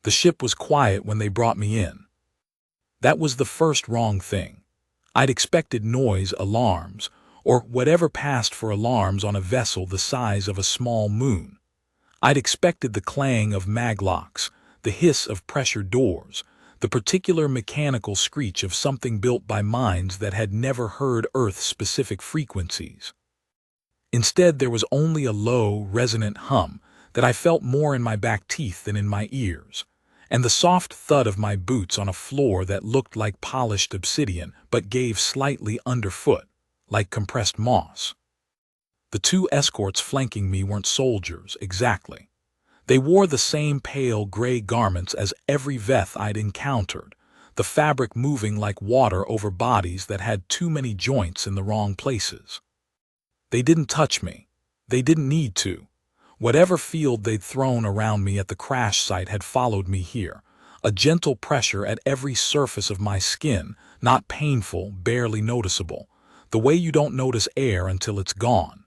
The ship was quiet when they brought me in. That was the first wrong thing. I'd expected noise, alarms, or whatever passed for alarms on a vessel the size of a small moon. I'd expected the clang of maglocks, the hiss of pressure doors, the particular mechanical screech of something built by minds that had never heard Earth-specific frequencies. Instead, there was only a low, resonant hum that I felt more in my back teeth than in my ears, and the soft thud of my boots on a floor that looked like polished obsidian but gave slightly underfoot, like compressed moss. The two escorts flanking me weren't soldiers, exactly. They wore the same pale gray garments as every Veth I'd encountered, the fabric moving like water over bodies that had too many joints in the wrong places. They didn't touch me. They didn't need to. Whatever field they'd thrown around me at the crash site had followed me here, a gentle pressure at every surface of my skin, not painful, barely noticeable, the way you don't notice air until it's gone.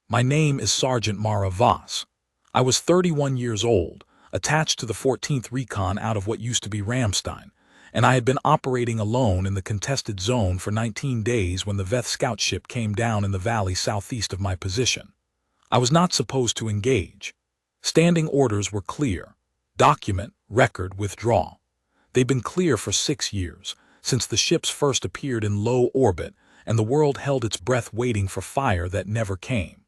My name is Sergeant Mara Voss. I was 31 years old, attached to the 14th Recon out of what used to be Ramstein, and I had been operating alone in the contested zone for 19 days when the Veth scout ship came down in the valley southeast of my position. I was not supposed to engage. Standing orders were clear. Document, record, withdraw. They'd been clear for 6 years, since the ships first appeared in low orbit and the world held its breath waiting for fire that never came.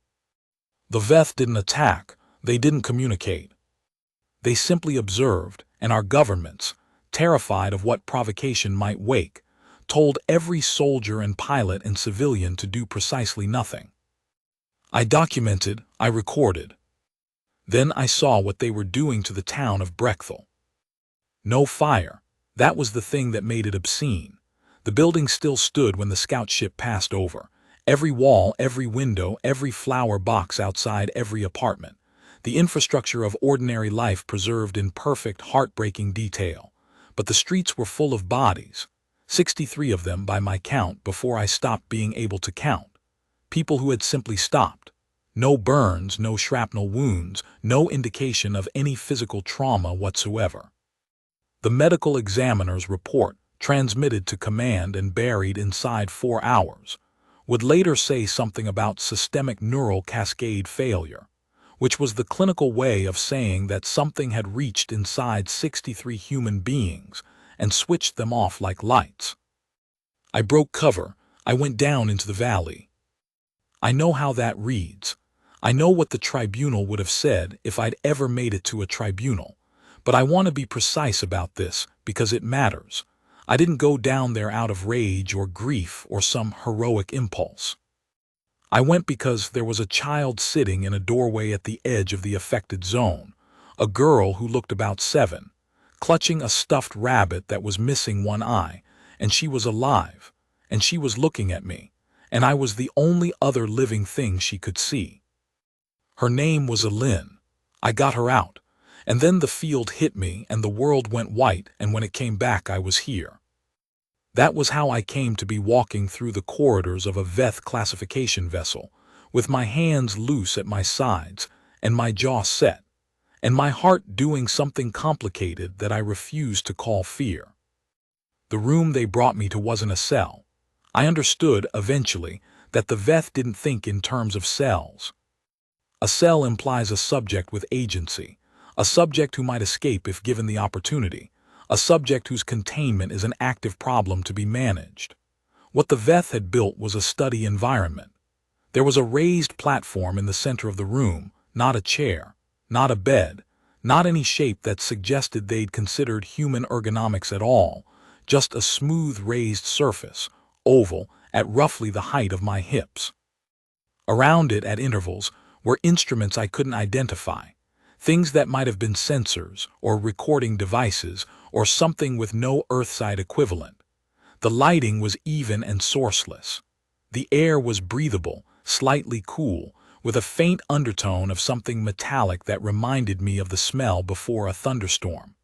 The Veth didn't attack. They didn't communicate. They simply observed, and our governments, terrified of what provocation might wake, told every soldier and pilot and civilian to do precisely nothing. I documented, I recorded. Then I saw what they were doing to the town of Brechthal. No fire. That was the thing that made it obscene. The building still stood when the scout ship passed over. Every wall, every window, every flower box outside every apartment. The infrastructure of ordinary life preserved in perfect, heartbreaking detail. But the streets were full of bodies, 63 of them by my count before I stopped being able to count. People who had simply stopped. No burns, no shrapnel wounds, no indication of any physical trauma whatsoever. The medical examiner's report, transmitted to command and buried inside 4 hours, would later say something about systemic neural cascade failure, which was the clinical way of saying that something had reached inside 63 human beings and switched them off like lights. I broke cover. I went down into the valley. I know how that reads. I know what the tribunal would have said if I'd ever made it to a tribunal, but I want to be precise about this because it matters. I didn't go down there out of rage or grief or some heroic impulse. I went because there was a child sitting in a doorway at the edge of the affected zone, a girl who looked about 7, clutching a stuffed rabbit that was missing one eye, and she was alive, and she was looking at me, and I was the only other living thing she could see. Her name was Alin. I got her out, and then the field hit me and the world went white, and when it came back I was here. That was how I came to be walking through the corridors of a Veth classification vessel, with my hands loose at my sides and my jaw set, and my heart doing something complicated that I refused to call fear. The room they brought me to wasn't a cell. I understood, eventually, that the Veth didn't think in terms of cells. A cell implies a subject with agency, a subject who might escape if given the opportunity, a subject whose containment is an active problem to be managed. What the Veth had built was a study environment. There was a raised platform in the center of the room, not a chair, not a bed, not any shape that suggested they'd considered human ergonomics at all, just a smooth raised surface, oval, at roughly the height of my hips. Around it, at intervals, were instruments I couldn't identify, things that might have been sensors or recording devices or something with no earthside equivalent. The lighting was even and sourceless. The air was breathable, slightly cool, with a faint undertone of something metallic that reminded me of the smell before a thunderstorm.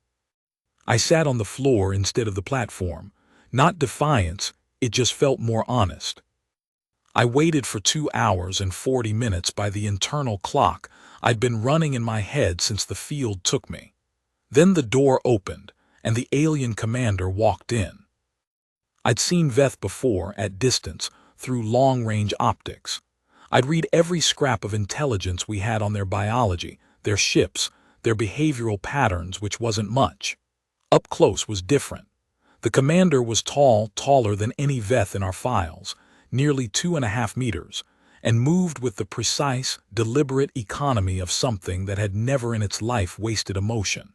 I sat on the floor instead of the platform. Not defiance, it just felt more honest. I waited for 2 hours and 40 minutes by the internal clock I'd been running in my head since the field took me. Then the door opened, and the alien commander walked in. I'd seen Veth before, at distance, through long-range optics. I'd read every scrap of intelligence we had on their biology, their ships, their behavioral patterns, which wasn't much. Up close was different. The commander was tall, taller than any Veth in our files, nearly 2.5 meters, and moved with the precise, deliberate economy of something that had never in its life wasted emotion.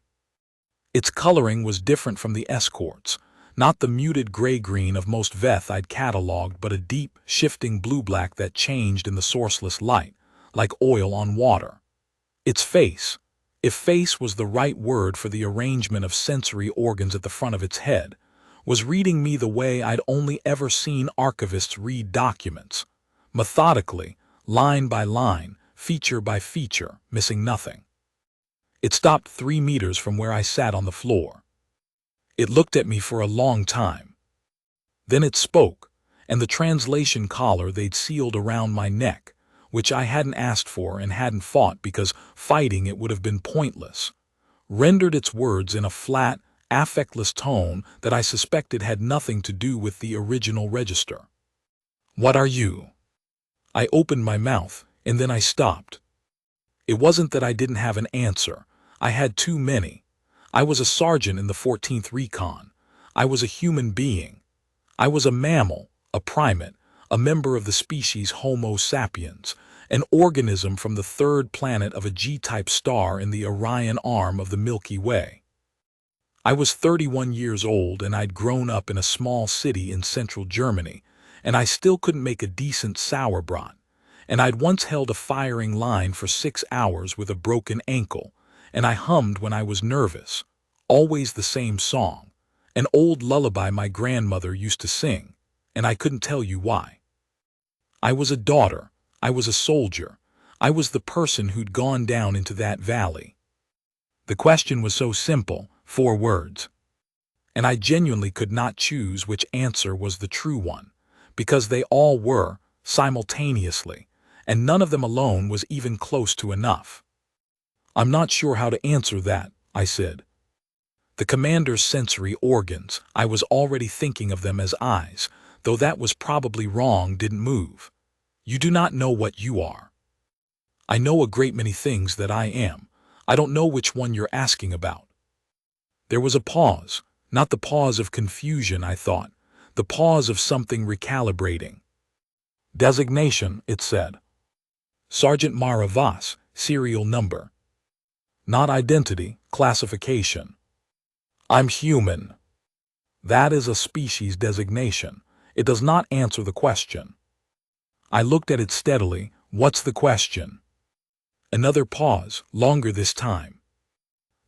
Its coloring was different from the escorts, not the muted gray-green of most Veth I'd cataloged, but a deep, shifting blue-black that changed in the sourceless light, like oil on water. Its face, if face was the right word for the arrangement of sensory organs at the front of its head, was reading me the way I'd only ever seen archivists read documents, methodically, line by line, feature by feature, missing nothing. It stopped 3 meters from where I sat on the floor. It looked at me for a long time. Then it spoke, and the translation collar they'd sealed around my neck, which I hadn't asked for and hadn't fought because fighting it would have been pointless, rendered its words in a flat, affectless tone that I suspected had nothing to do with the original register. "What are you?" I opened my mouth, and then I stopped. It wasn't that I didn't have an answer. I had too many. I was a sergeant in the 14th Recon. I was a human being. I was a mammal, a primate, a member of the species Homo sapiens, an organism from the third planet of a G-type star in the Orion arm of the Milky Way. I was 31 years old, and I'd grown up in a small city in central Germany, and I still couldn't make a decent sauerbraten, and I'd once held a firing line for 6 hours with a broken ankle, and I hummed when I was nervous, always the same song, an old lullaby my grandmother used to sing, and I couldn't tell you why. I was a daughter, I was a soldier, I was the person who'd gone down into that valley. The question was so simple, 4 words. And I genuinely could not choose which answer was the true one, because they all were, simultaneously, and none of them alone was even close to enough. "I'm not sure how to answer that," I said. The commander's sensory organs, I was already thinking of them as eyes, though that was probably wrong, didn't move. "You do not know what you are." "I know a great many things that I am. I don't know which one you're asking about." There was a pause, not the pause of confusion, I thought, the pause of something recalibrating. "Designation," it said. "Sergeant Mara Voss, serial number." "Not identity, classification." "I'm human." "That is a species designation. It does not answer the question." I looked at it steadily. "What's the question?" Another pause, longer this time.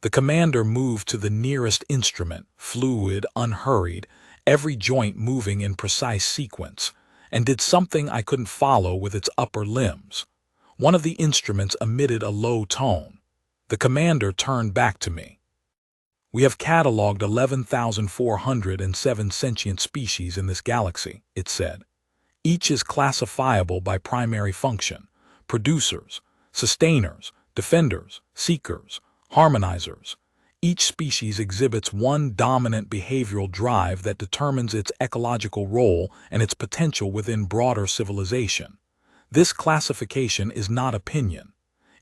The commander moved to the nearest instrument, fluid, unhurried, every joint moving in precise sequence, and did something I couldn't follow with its upper limbs. One of the instruments emitted a low tone. The commander turned back to me. "We have cataloged 11,407 sentient species in this galaxy," it said. "Each is classifiable by primary function: producers, sustainers, defenders, seekers, harmonizers. Each species exhibits one dominant behavioral drive that determines its ecological role and its potential within broader civilization. This classification is not opinion.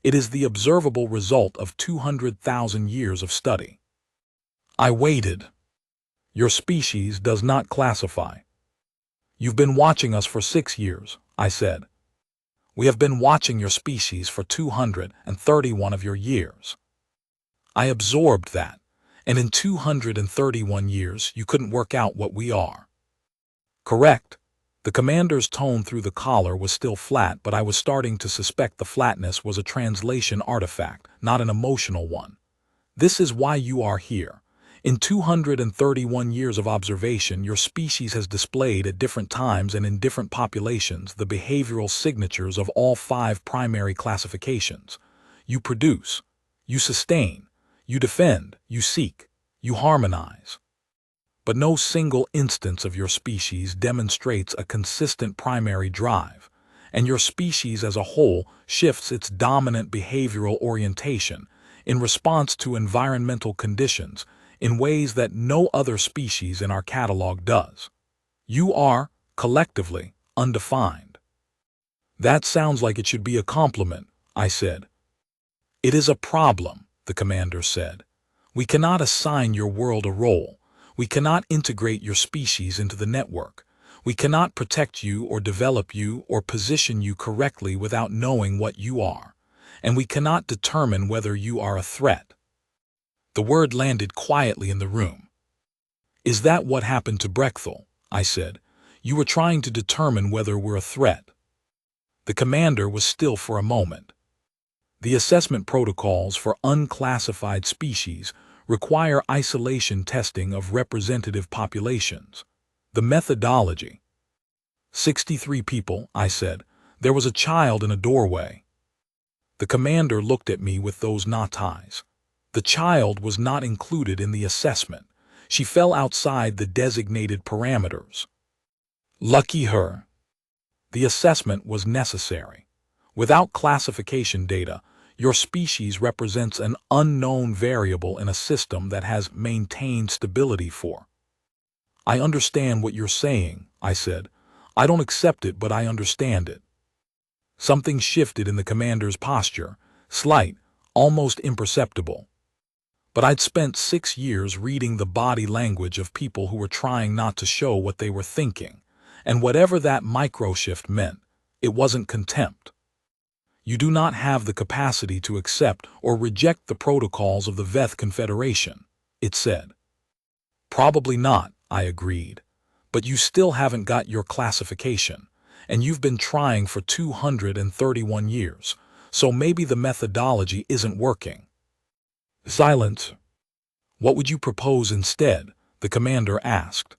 It is the observable result of 200,000 years of study." I waited. "Your species does not classify." "You've been watching us for 6 years, I said. "We have been watching your species for 231 of your years." I absorbed that, and in 231 years you couldn't work out what we are. "Correct." The commander's tone through the collar was still flat, but I was starting to suspect the flatness was a translation artifact, not an emotional one. "This is why you are here. In 231 years of observation, your species has displayed at different times and in different populations the behavioral signatures of all 5 primary classifications. You produce, you sustain, you defend, you seek, you harmonize. But no single instance of your species demonstrates a consistent primary drive, and your species as a whole shifts its dominant behavioral orientation, in response to environmental conditions in ways that no other species in our catalog does. You are, collectively, undefined. That sounds like it should be a compliment, I said. It is a problem, the commander said. We cannot assign your world a role. We cannot integrate your species into the network. We cannot protect you or develop you or position you correctly without knowing what you are. And we cannot determine whether you are a threat. The word landed quietly in the room. Is that what happened to Brechthel? I said. You were trying to determine whether we're a threat. The commander was still for a moment. The assessment protocols for unclassified species require isolation testing of representative populations. The methodology. 63 people, I said. There was a child in a doorway. The commander looked at me with those knot eyes. The child was not included in the assessment. She fell outside the designated parameters. Lucky her. The assessment was necessary. Without classification data, your species represents an unknown variable in a system that has maintained stability for. I understand what you're saying, I said. I don't accept it, but I understand it. Something shifted in the commander's posture, slight, almost imperceptible. But I'd spent 6 years reading the body language of people who were trying not to show what they were thinking, and whatever that microshift meant, it wasn't contempt. You do not have the capacity to accept or reject the protocols of the Veth Confederation, it said. Probably not, I agreed. But you still haven't got your classification, and you've been trying for 231 years, so maybe the methodology isn't working. Silence. What would you propose instead? The commander asked.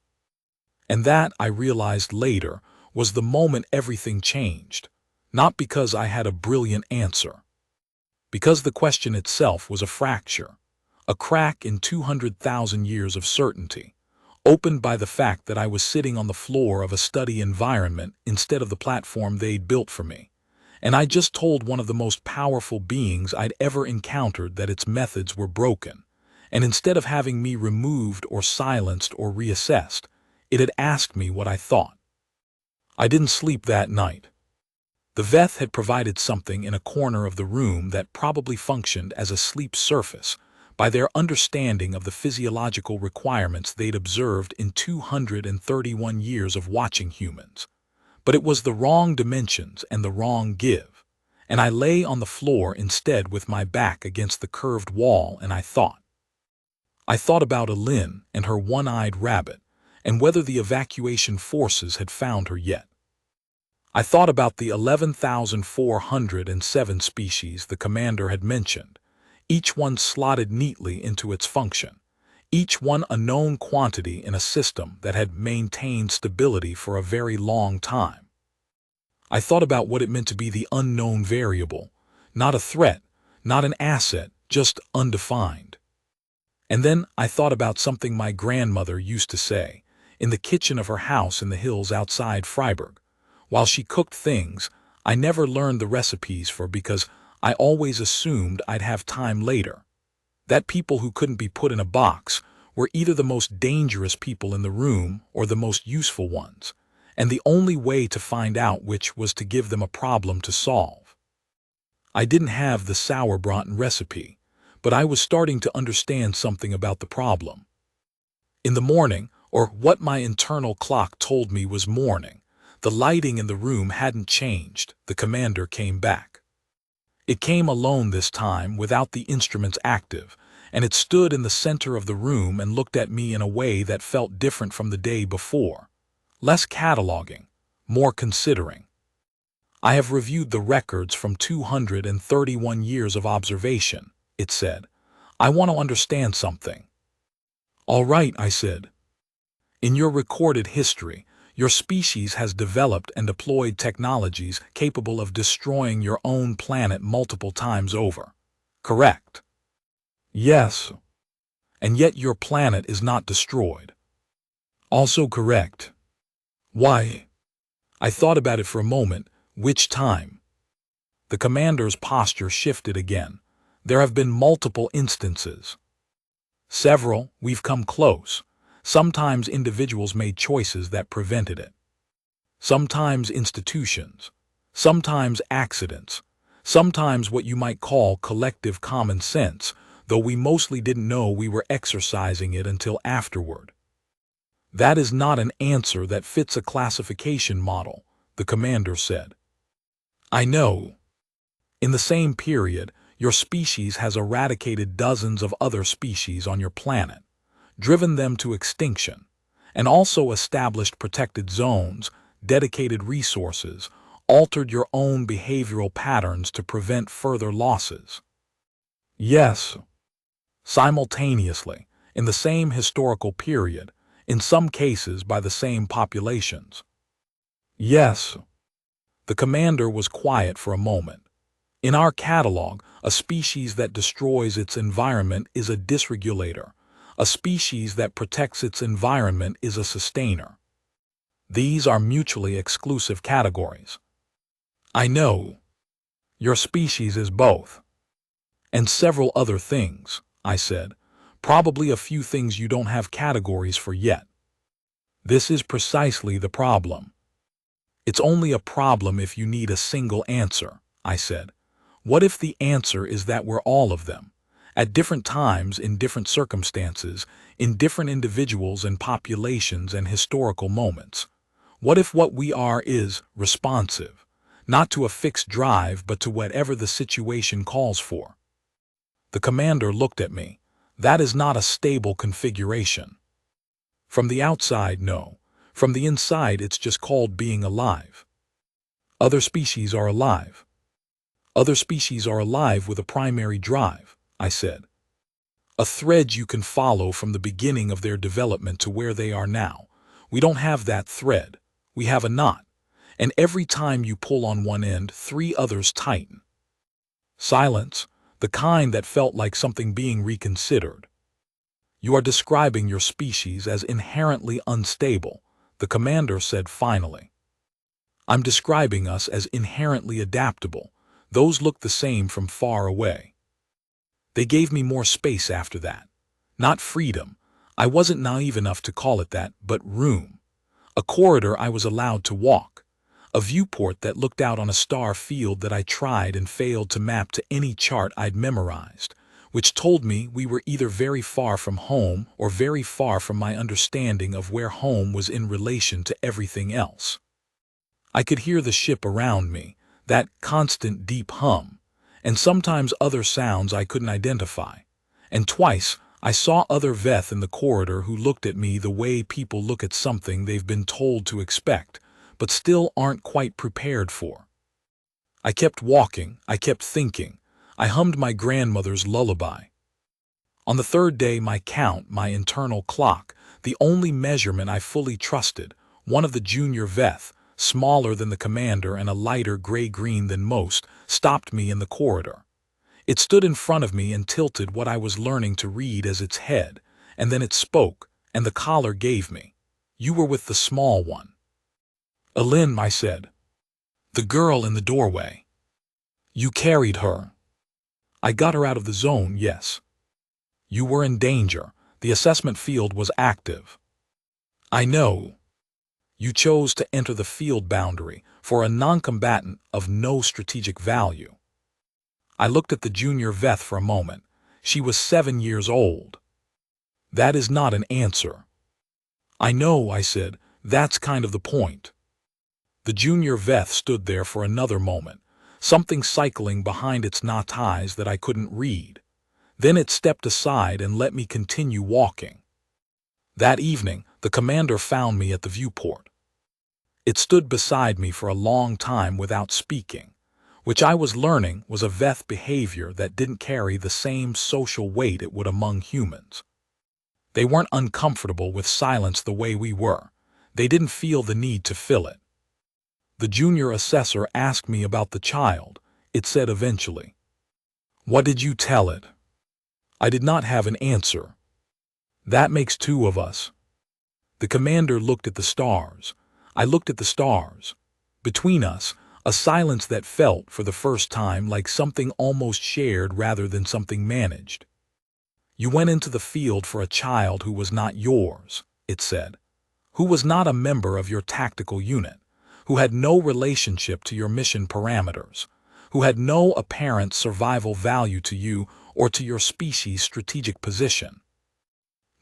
And that, I realized later, was the moment everything changed. Not because I had a brilliant answer. Because the question itself was a fracture, a crack in 200,000 years of certainty, opened by the fact that I was sitting on the floor of a study environment instead of the platform they'd built for me. And I just told one of the most powerful beings I'd ever encountered that its methods were broken. And instead of having me removed or silenced or reassessed, it had asked me what I thought. I didn't sleep that night. The Veth had provided something in a corner of the room that probably functioned as a sleep surface by their understanding of the physiological requirements they'd observed in 231 years of watching humans. But it was the wrong dimensions and the wrong give, and I lay on the floor instead with my back against the curved wall, and I thought. I thought about Alin and her one-eyed rabbit, and whether the evacuation forces had found her yet. I thought about the 11,407 species the commander had mentioned, each one slotted neatly into its function, each one a known quantity in a system that had maintained stability for a very long time. I thought about what it meant to be the unknown variable, not a threat, not an asset, just undefined. And then I thought about something my grandmother used to say, in the kitchen of her house in the hills outside Freiburg. While she cooked things I never learned the recipes for because I always assumed I'd have time later. That people who couldn't be put in a box were either the most dangerous people in the room or the most useful ones, and the only way to find out which was to give them a problem to solve. I didn't have the sauerbraten recipe, but I was starting to understand something about the problem. In the morning, or what my internal clock told me was morning, the lighting in the room hadn't changed. The commander came back. It came alone this time, without the instruments active, and it stood in the center of the room and looked at me in a way that felt different from the day before. Less cataloging, more considering. I have reviewed the records from 231 years of observation, it said. I want to understand something. All right, I said. In your recorded history, your species has developed and deployed technologies capable of destroying your own planet multiple times over. Correct? Yes. And yet your planet is not destroyed. Also correct. Why? I thought about it for a moment. Which time? The commander's posture shifted again. There have been multiple instances. Several, we've come close. Sometimes individuals made choices that prevented it. Sometimes institutions. Sometimes accidents. Sometimes what you might call collective common sense, though we mostly didn't know we were exercising it until afterward. That is not an answer that fits a classification model, the commander said. I know. In the same period, your species has eradicated dozens of other species on your planet, driven them to extinction, and also established protected zones, dedicated resources, altered your own behavioral patterns to prevent further losses. Yes. Simultaneously, in the same historical period, in some cases by the same populations. Yes. The commander was quiet for a moment. In our catalog, a species that destroys its environment is a dysregulator. A species that protects its environment is a sustainer. These are mutually exclusive categories. I know. Your species is both. And several other things, I said. Probably a few things you don't have categories for yet. This is precisely the problem. It's only a problem if you need a single answer, I said. What if the answer is that we're all of them, at different times, in different circumstances, in different individuals and populations and historical moments? What if what we are is responsive, not to a fixed drive but to whatever the situation calls for? The commander looked at me. That is not a stable configuration. From the outside, no. From the inside, it's just called being alive. Other species are alive. Other species are alive with a primary drive, I said. A thread you can follow from the beginning of their development to where they are now. We don't have that thread. We have a knot. And every time you pull on one end, 3 others tighten. Silence, the kind that felt like something being reconsidered. You are describing your species as inherently unstable, the commander said finally. I'm describing us as inherently adaptable. Those look the same from far away. They gave me more space after that. Not freedom. I wasn't naive enough to call it that, but room. A corridor I was allowed to walk. A viewport that looked out on a star field that I tried and failed to map to any chart I'd memorized, which told me we were either very far from home or very far from my understanding of where home was in relation to everything else. I could hear the ship around me, that constant deep hum, and sometimes other sounds I couldn't identify. And twice I saw other Veth in the corridor who looked at me the way people look at something they've been told to expect, but still aren't quite prepared for. I kept walking, I kept thinking. I hummed my grandmother's lullaby. On the 3rd day, my count, my internal clock, the only measurement I fully trusted, one of the junior Veth, smaller than the commander and a lighter gray-green than most, stopped me in the corridor. It stood in front of me and tilted what I was learning to read as its head, and then it spoke, and the collar gave me. You were with the small one. Elin, I said. The girl in the doorway. You carried her. I got her out of the zone, yes. You were in danger. The assessment field was active. I know. You chose to enter the field boundary for a non-combatant of no strategic value. I looked at the junior Veth for a moment. She was 7 years old. That is not an answer. I know, I said. That's kind of the point. The junior Veth stood there for another moment, something cycling behind its knot eyes that I couldn't read. Then it stepped aside and let me continue walking. That evening, the commander found me at the viewport. It stood beside me for a long time without speaking, which I was learning was a Veth behavior that didn't carry the same social weight it would among humans. They weren't uncomfortable with silence the way we were. They didn't feel the need to fill it. The junior assessor asked me about the child, it said eventually. What did you tell it? I did not have an answer. That makes 2 of us. The commander looked at the stars. I looked at the stars. Between us, A silence that felt, for the first time, like something almost shared rather than something managed. You went into the field for a child who was not yours, it said, who was not a member of your tactical unit, who had no relationship to your mission parameters, who had no apparent survival value to you or to your species' strategic position.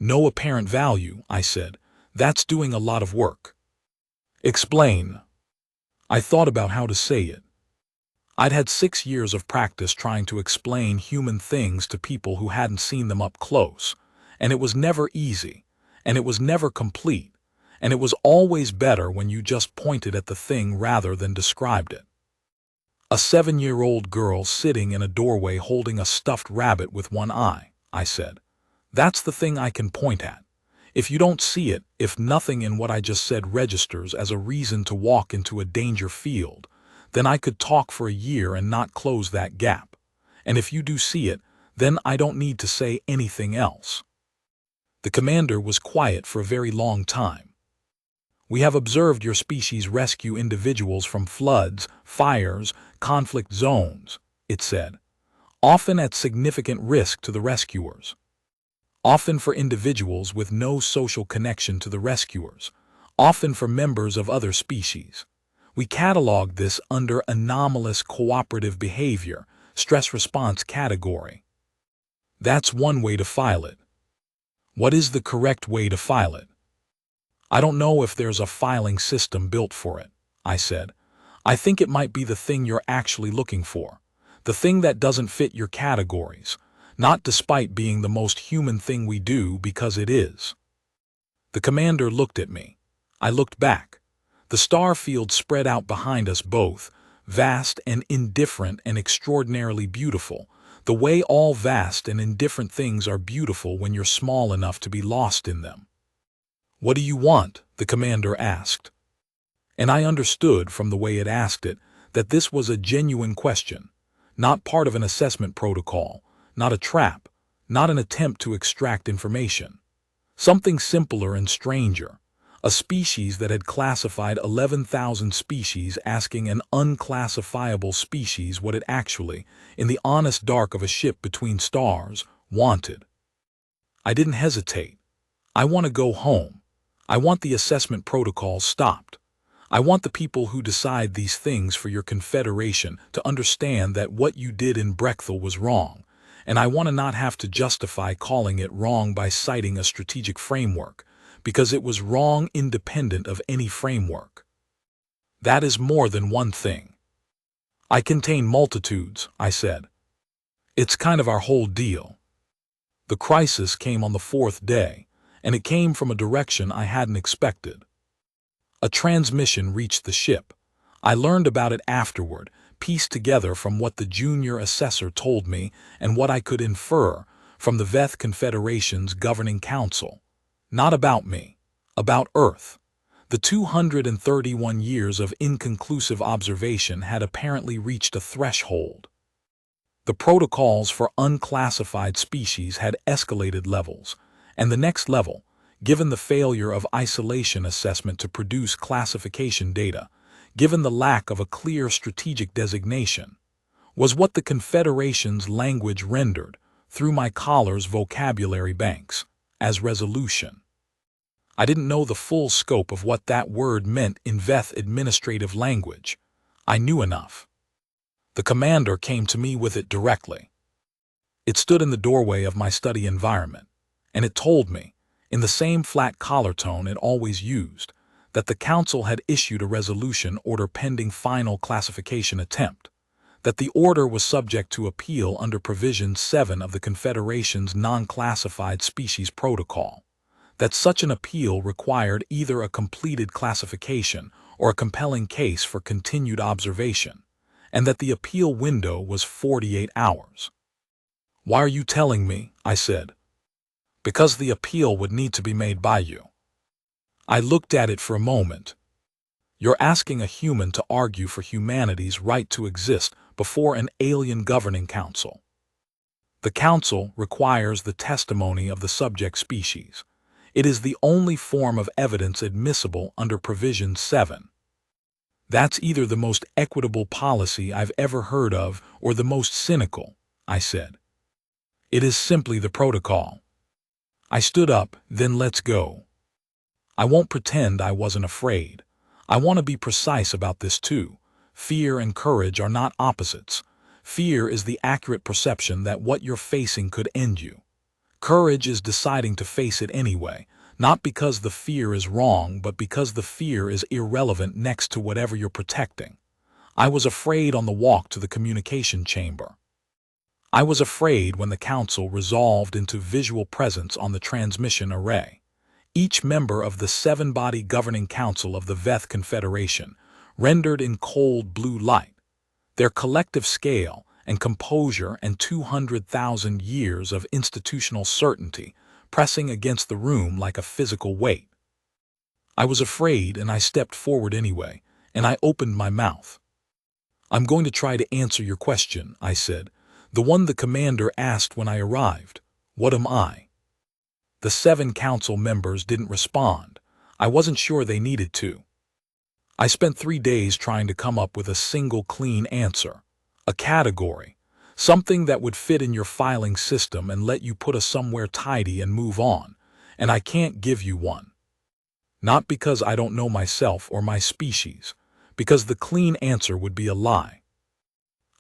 No apparent value, I said. That's doing a lot of work. Explain. I thought about how to say it. I'd had 6 years of practice trying to explain human things to people who hadn't seen them up close, and it was never easy, and it was never complete, and it was always better when you just pointed at the thing rather than described it. A 7-year-old girl sitting in a doorway holding a stuffed rabbit with one eye, I said. That's the thing I can point at. If you don't see it, if nothing in what I just said registers as a reason to walk into a danger field, then I could talk for a year and not close that gap. And if you do see it, then I don't need to say anything else. The commander was quiet for a very long time. We have observed your species rescue individuals from floods, fires, conflict zones, it said, often at significant risk to the rescuers. Often for individuals with no social connection to the rescuers, often for members of other species. We cataloged this under anomalous cooperative behavior, stress response category. That's one way to file it. What is the correct way to file it? I don't know if there's a filing system built for it, I said. I think it might be the thing you're actually looking for, the thing that doesn't fit your categories. Not despite being the most human thing we do, because it is. The commander looked at me. I looked back. The star field spread out behind us both, vast and indifferent and extraordinarily beautiful, the way all vast and indifferent things are beautiful when you're small enough to be lost in them. What do you want? The commander asked. And I understood from the way it asked it that this was a genuine question, not part of an assessment protocol. Not a trap, not an attempt to extract information. Something simpler and stranger. A species that had classified 11,000 species asking an unclassifiable species what it actually, in the honest dark of a ship between stars, wanted. I didn't hesitate. I want to go home. I want the assessment protocol stopped. I want the people who decide these things for your confederation to understand that what you did in Brechthal was wrong. And I want to not have to justify calling it wrong by citing a strategic framework, because it was wrong independent of any framework. That is more than one thing. I contain multitudes, I said. It's kind of our whole deal. The crisis came on the 4th day, and it came from a direction I hadn't expected. A transmission reached the ship. I learned about it afterward, pieced together from what the junior assessor told me and what I could infer from the Veth Confederation's governing council. Not about me, about Earth. The 231 years of inconclusive observation had apparently reached a threshold. The protocols for unclassified species had escalated levels, and the next level, given the failure of isolation assessment to produce classification data, given the lack of a clear strategic designation, was what the Confederation's language rendered, through my collar's vocabulary banks, as resolution. I didn't know the full scope of what that word meant in Veth administrative language. I knew enough. The commander came to me with it directly. It stood in the doorway of my study environment, and it told me, in the same flat collar tone it always used, that the Council had issued a resolution order pending final classification attempt, that the order was subject to appeal under Provision 7 of the Confederation's non-classified species protocol, that such an appeal required either a completed classification or a compelling case for continued observation, and that the appeal window was 48 hours. Why are you telling me? I said. Because the appeal would need to be made by you. I looked at it for a moment. You're asking a human to argue for humanity's right to exist before an alien governing council. The council requires the testimony of the subject species. It is the only form of evidence admissible under Provision 7. That's either the most equitable policy I've ever heard of or the most cynical, I said. It is simply the protocol. I stood up, then let's go. I won't pretend I wasn't afraid. I want to be precise about this too. Fear and courage are not opposites. Fear is the accurate perception that what you're facing could end you. Courage is deciding to face it anyway, not because the fear is wrong, but because the fear is irrelevant next to whatever you're protecting. I was afraid on the walk to the communication chamber. I was afraid when the council resolved into visual presence on the transmission array. Each member of the seven-body governing council of the Veth Confederation, rendered in cold blue light, their collective scale and composure and 200,000 years of institutional certainty pressing against the room like a physical weight. I was afraid and I stepped forward anyway, and I opened my mouth. I'm going to try to answer your question, I said, the one the commander asked when I arrived. What am I? The 7 council members didn't respond. I wasn't sure they needed to. I spent 3 days trying to come up with a single clean answer, a category, something that would fit in your filing system and let you put us somewhere tidy and move on, and I can't give you one. Not because I don't know myself or my species, because the clean answer would be a lie.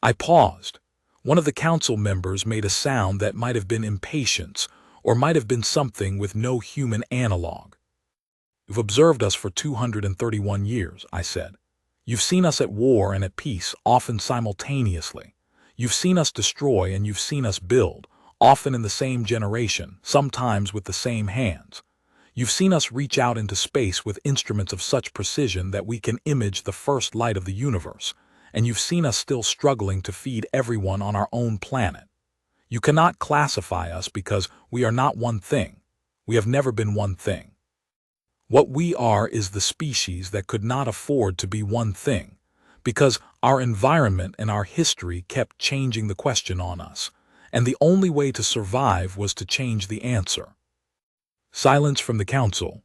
I paused. One of the council members made a sound that might have been impatience or might have been something with no human analog. You've observed us for 231 years, I said. You've seen us at war and at peace, often simultaneously. You've seen us destroy and you've seen us build, often in the same generation, sometimes with the same hands. You've seen us reach out into space with instruments of such precision that we can image the first light of the universe, and you've seen us still struggling to feed everyone on our own planet. You cannot classify us because we are not one thing. We have never been one thing. What we are is the species that could not afford to be one thing, because our environment and our history kept changing the question on us, and the only way to survive was to change the answer. Silence from the council.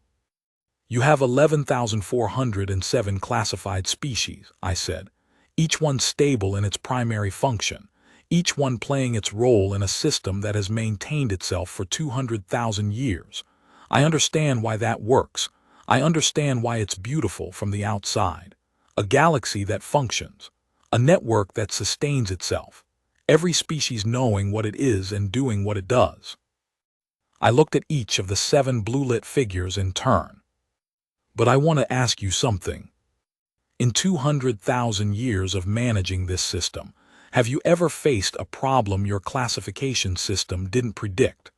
You have 11,407 classified species, I said, each one stable in its primary function, each one playing its role in a system that has maintained itself for 200,000 years. I understand why that works. I understand why it's beautiful from the outside. A galaxy that functions. A network that sustains itself. Every species knowing what it is and doing what it does. I looked at each of the 7 blue-lit figures in turn. But I want to ask you something. In 200,000 years of managing this system, have you ever faced a problem your classification system didn't predict?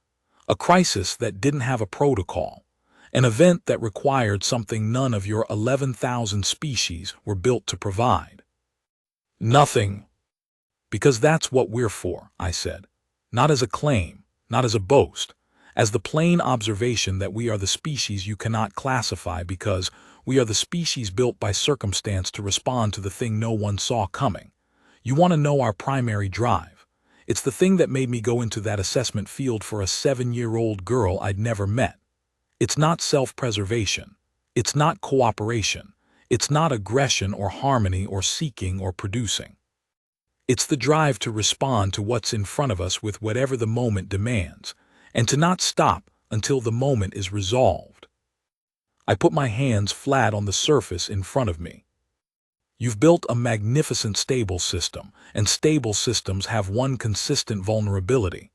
A crisis that didn't have a protocol? An event that required something none of your 11,000 species were built to provide? Nothing. Because that's what we're for, I said. Not as a claim, not as a boast, as the plain observation that we are the species you cannot classify because we are the species built by circumstance to respond to the thing no one saw coming. You want to know our primary drive. It's the thing that made me go into that assessment field for a 7-year-old girl I'd never met. It's not self-preservation. It's not cooperation. It's not aggression or harmony or seeking or producing. It's the drive to respond to what's in front of us with whatever the moment demands, and to not stop until the moment is resolved. I put my hands flat on the surface in front of me. You've built a magnificent stable system, and stable systems have one consistent vulnerability.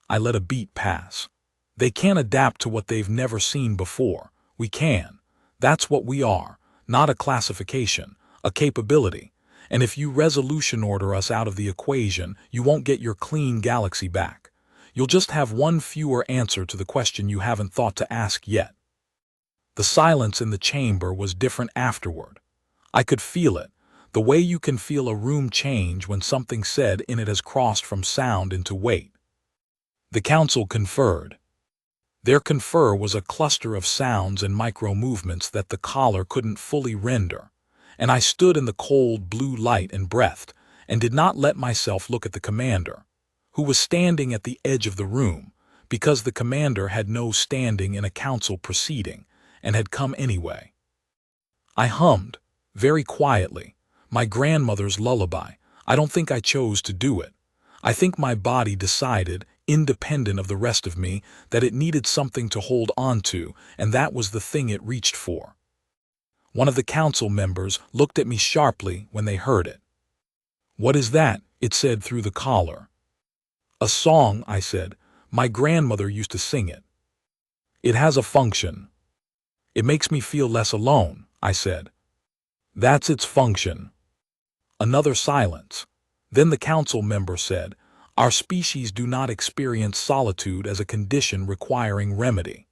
I let a beat pass. They can't adapt to what they've never seen before. We can. That's what we are, not a classification, a capability. And if you resolution order us out of the equation, you won't get your clean galaxy back. You'll just have one fewer answer to the question you haven't thought to ask yet. The silence in the chamber was different afterward. I could feel it, the way you can feel a room change when something said in it has crossed from sound into weight. The council conferred. Their confer was a cluster of sounds and micro-movements that the collar couldn't fully render, and I stood in the cold blue light and breathed, and did not let myself look at the commander, who was standing at the edge of the room, because the commander had no standing in a council proceeding, and had come anyway. I hummed, very quietly, my grandmother's lullaby. I don't think I chose to do it. I think my body decided, independent of the rest of me, that it needed something to hold on to, and that was the thing it reached for. One of the council members looked at me sharply when they heard it. "What is that?" it said through the collar. "A song," I said. "My grandmother used to sing it. It has a function. It makes me feel less alone," I said. "That's its function." Another silence. Then the council member said, "Our species do not experience solitude as a condition requiring remedy."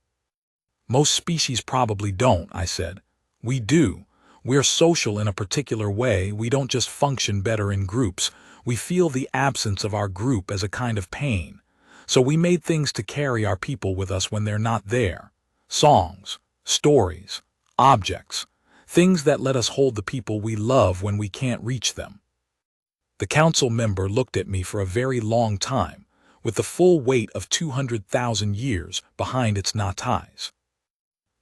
"Most species probably don't," I said. "We do. We're social in a particular way. We don't just function better in groups. We feel the absence of our group as a kind of pain. So we made things to carry our people with us when they're not there. Songs, stories, objects, things that let us hold the people we love when we can't reach them." The council member looked at me for a very long time, with the full weight of 200,000 years behind its natais.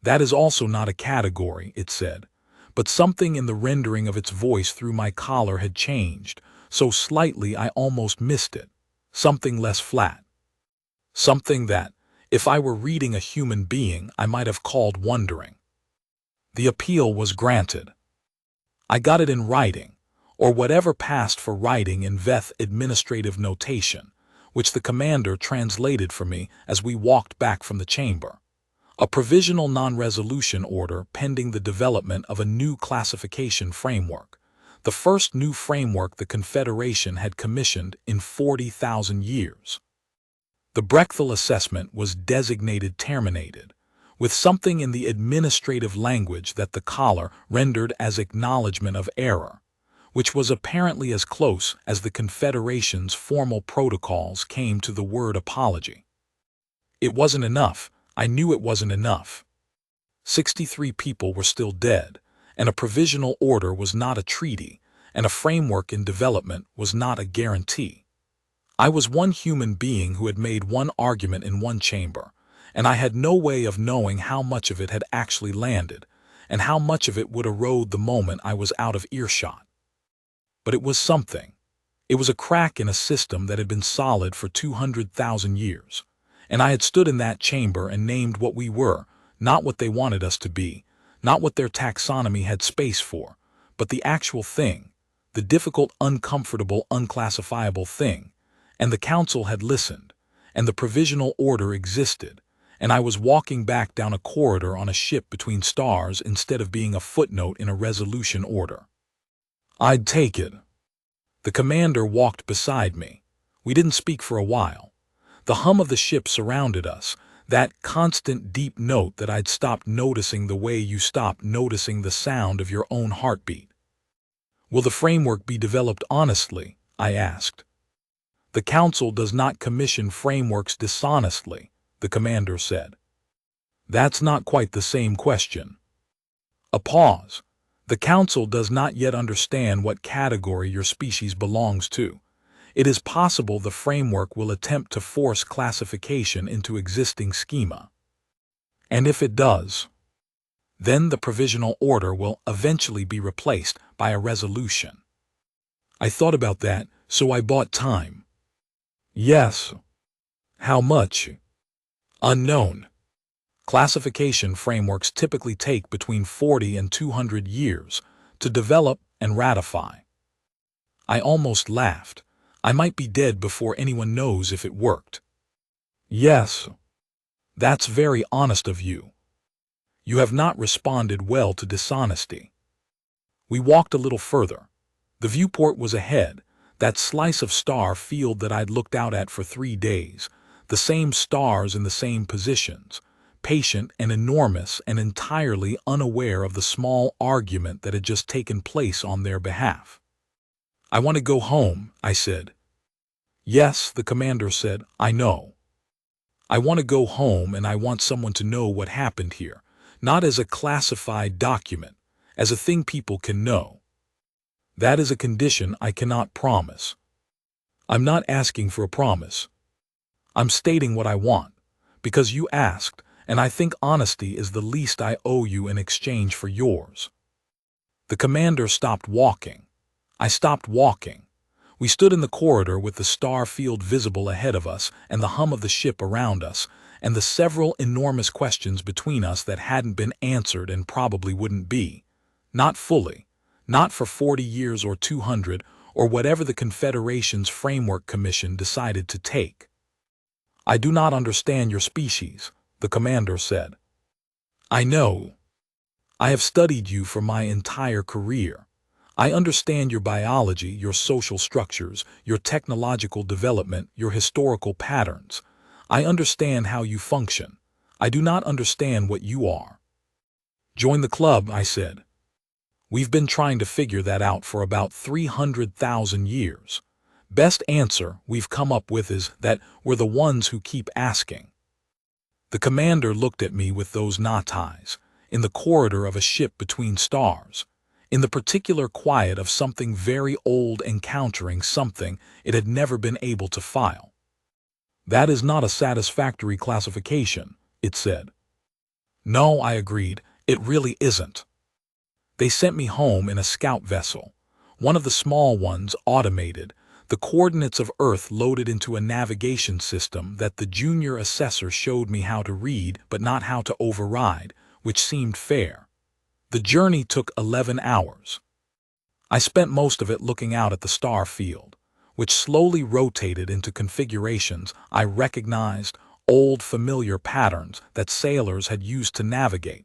"That is also not a category," it said, but something in the rendering of its voice through my collar had changed, so slightly I almost missed it. Something less flat. Something that, if I were reading a human being, I might have called wondering. The appeal was granted. I got it in writing, or whatever passed for writing in Veth administrative notation, which the commander translated for me as we walked back from the chamber. A provisional non-resolution order pending the development of a new classification framework, the first new framework the Confederation had commissioned in 40,000 years. The Brechthal assessment was designated terminated, with something in the administrative language that the collar rendered as acknowledgement of error, which was apparently as close as the Confederation's formal protocols came to the word apology. It wasn't enough. I knew it wasn't enough. 63 people were still dead, and a provisional order was not a treaty, and a framework in development was not a guarantee. I was one human being who had made one argument in one chamber, and I had no way of knowing how much of it had actually landed, and how much of it would erode the moment I was out of earshot. But it was something. It was a crack in a system that had been solid for 200,000 years, and I had stood in that chamber and named what we were, not what they wanted us to be, not what their taxonomy had space for, but the actual thing, the difficult, uncomfortable, unclassifiable thing. And the council had listened, and the provisional order existed, and I was walking back down a corridor on a ship between stars instead of being a footnote in a resolution order. I'd take it. The commander walked beside me. We didn't speak for a while. The hum of the ship surrounded us, that constant deep note that I'd stopped noticing the way you stop noticing the sound of your own heartbeat. "Will the framework be developed honestly?" I asked. "The council does not commission frameworks dishonestly," the commander said. "That's not quite the same question." A pause. "The council does not yet understand what category your species belongs to. It is possible the framework will attempt to force classification into existing schema. And if it does, then the provisional order will eventually be replaced by a resolution." I thought about that, so I bought time. "Yes." "How much?" "Unknown. Classification frameworks typically take between 40 and 200 years to develop and ratify." I almost laughed. I might be dead before anyone knows if it worked. "Yes." "That's very honest of you. You have not responded well to dishonesty." We walked a little further. The viewport was ahead, that slice of star field that I'd looked out at for 3 days, the same stars in the same positions, patient and enormous and entirely unaware of the small argument that had just taken place on their behalf. "I want to go home," I said. "Yes," the commander said, "I know. I want to go home, and I want someone to know what happened here, not as a classified document, as a thing people can know. That is a condition I cannot promise." "I'm not asking for a promise. I'm stating what I want, because you asked, and I think honesty is the least I owe you in exchange for yours." The commander stopped walking. I stopped walking. We stood in the corridor with the star field visible ahead of us and the hum of the ship around us, and the several enormous questions between us that hadn't been answered and probably wouldn't be. Not fully. Not for 40 years or 200, or whatever the Confederation's Framework Commission decided to take. "I do not understand your species," the commander said. "I know. I have studied you for my entire career. I understand your biology, your social structures, your technological development, your historical patterns. I understand how you function. I do not understand what you are." "Join the club," I said. "We've been trying to figure that out for about 300,000 years. Best answer we've come up with is that we're the ones who keep asking." The commander looked at me with those knot eyes, in the corridor of a ship between stars, in the particular quiet of something very old encountering something it had never been able to file. "That is not a satisfactory classification," it said. "No," I agreed, "it really isn't." They sent me home in a scout vessel, one of the small ones, automated, the coordinates of Earth loaded into a navigation system that the junior assessor showed me how to read but not how to override, which seemed fair. The journey took 11 hours. I spent most of it looking out at the star field, which slowly rotated into configurations I recognized, old familiar patterns that sailors had used to navigate,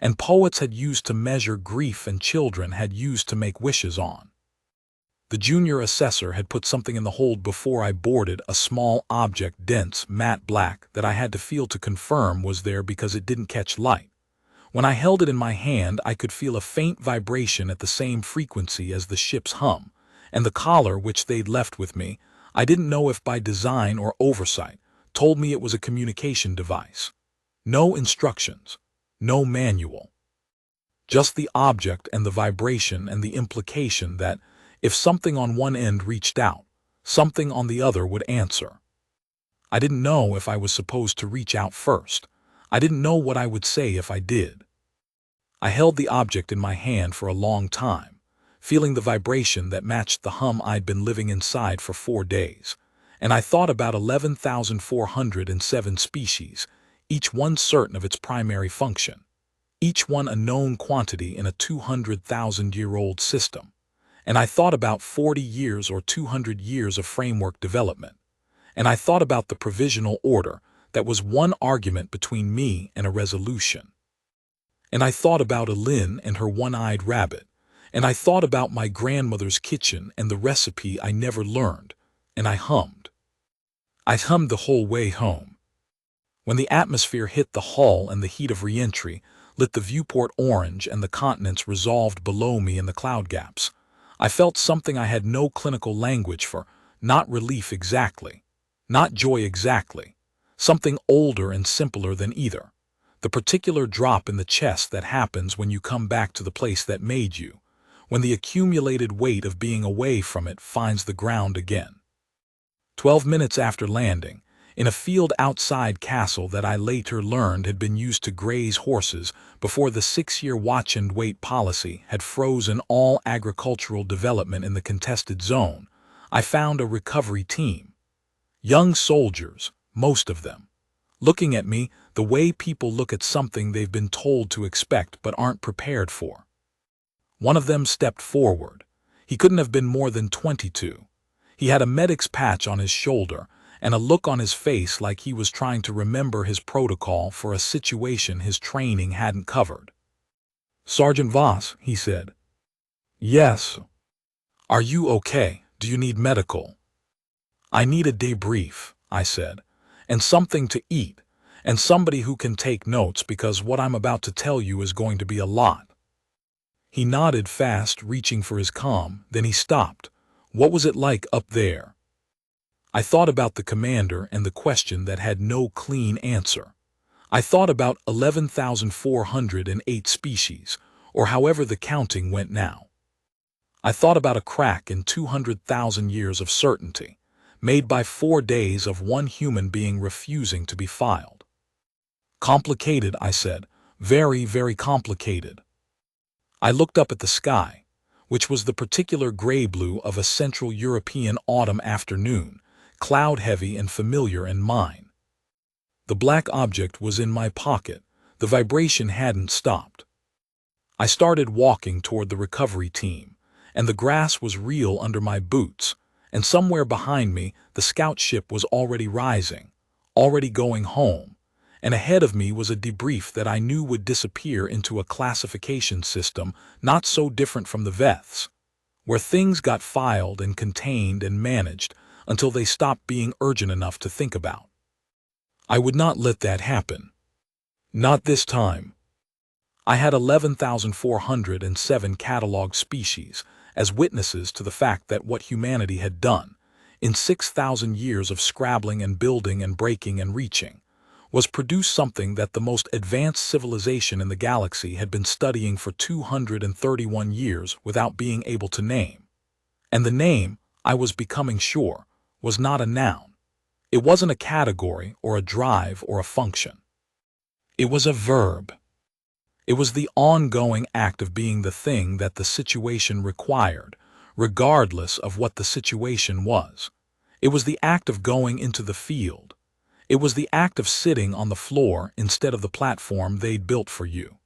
and poets had used to measure grief and children had used to make wishes on. The junior assessor had put something in the hold before I boarded, a small object, dense, matte black, that I had to feel to confirm was there because it didn't catch light. When I held it in my hand, I could feel a faint vibration at the same frequency as the ship's hum, and the collar which they'd left with me, I didn't know if by design or oversight, told me it was a communication device. No instructions, no manual. Just the object and the vibration and the implication that, if something on one end reached out, something on the other would answer. I didn't know if I was supposed to reach out first. I didn't know what I would say if I did. I held the object in my hand for a long time, feeling the vibration that matched the hum I'd been living inside for 4 days, and I thought about 11,407 species, each one certain of its primary function, each one a known quantity in a 200,000-year-old system, and I thought about 40 years or 200 years of framework development, and I thought about the provisional order that was one argument between me and a resolution. And I thought about Alin and her one-eyed rabbit, and I thought about my grandmother's kitchen and the recipe I never learned, and I hummed. I hummed the whole way home. When the atmosphere hit the hull and the heat of re-entry lit the viewport orange and the continents resolved below me in the cloud gaps, I felt something I had no clinical language for, not relief exactly, not joy exactly, something older and simpler than either. The particular drop in the chest that happens when you come back to the place that made you, when the accumulated weight of being away from it finds the ground again. 12 minutes after landing, in a field outside Castle that I later learned had been used to graze horses before the 6-year watch and wait policy had frozen all agricultural development in the contested zone, I found a recovery team. Young soldiers, most of them, looking at me the way people look at something they've been told to expect but aren't prepared for. One of them stepped forward. He couldn't have been more than 22. He had a medic's patch on his shoulder and a look on his face like he was trying to remember his protocol for a situation his training hadn't covered. "Sergeant Voss," he said. "Yes." "Are you okay? Do you need medical?" "I need a debrief," I said, "and something to eat, and somebody who can take notes because what I'm about to tell you is going to be a lot." He nodded fast, reaching for his comm, then he stopped. What was it like up there? I thought about the commander and the question that had no clean answer. I thought about 11,408 species, or however the counting went now. I thought about a crack in 200,000 years of certainty, made by 4 days of one human being refusing to be filed. "Complicated," I said. "Very, very complicated." I looked up at the sky, which was the particular gray-blue of a Central European autumn afternoon, cloud-heavy and familiar in mine. The black object was in my pocket. The vibration hadn't stopped. I started walking toward the recovery team, and the grass was real under my boots, and somewhere behind me the scout ship was already rising, already going home, and ahead of me was a debrief that I knew would disappear into a classification system not so different from the Veth's, where things got filed and contained and managed until they stopped being urgent enough to think about. I would not let that happen. Not this time. I had 11,407 cataloged species as witnesses to the fact that what humanity had done, in 6,000 years of scrabbling and building and breaking and reaching, was produce something that the most advanced civilization in the galaxy had been studying for 231 years without being able to name. And the name, I was becoming sure, was not a noun. It wasn't a category or a drive or a function. It was a verb. It was the ongoing act of being the thing that the situation required, regardless of what the situation was. It was the act of going into the field. It was the act of sitting on the floor instead of the platform they'd built for you.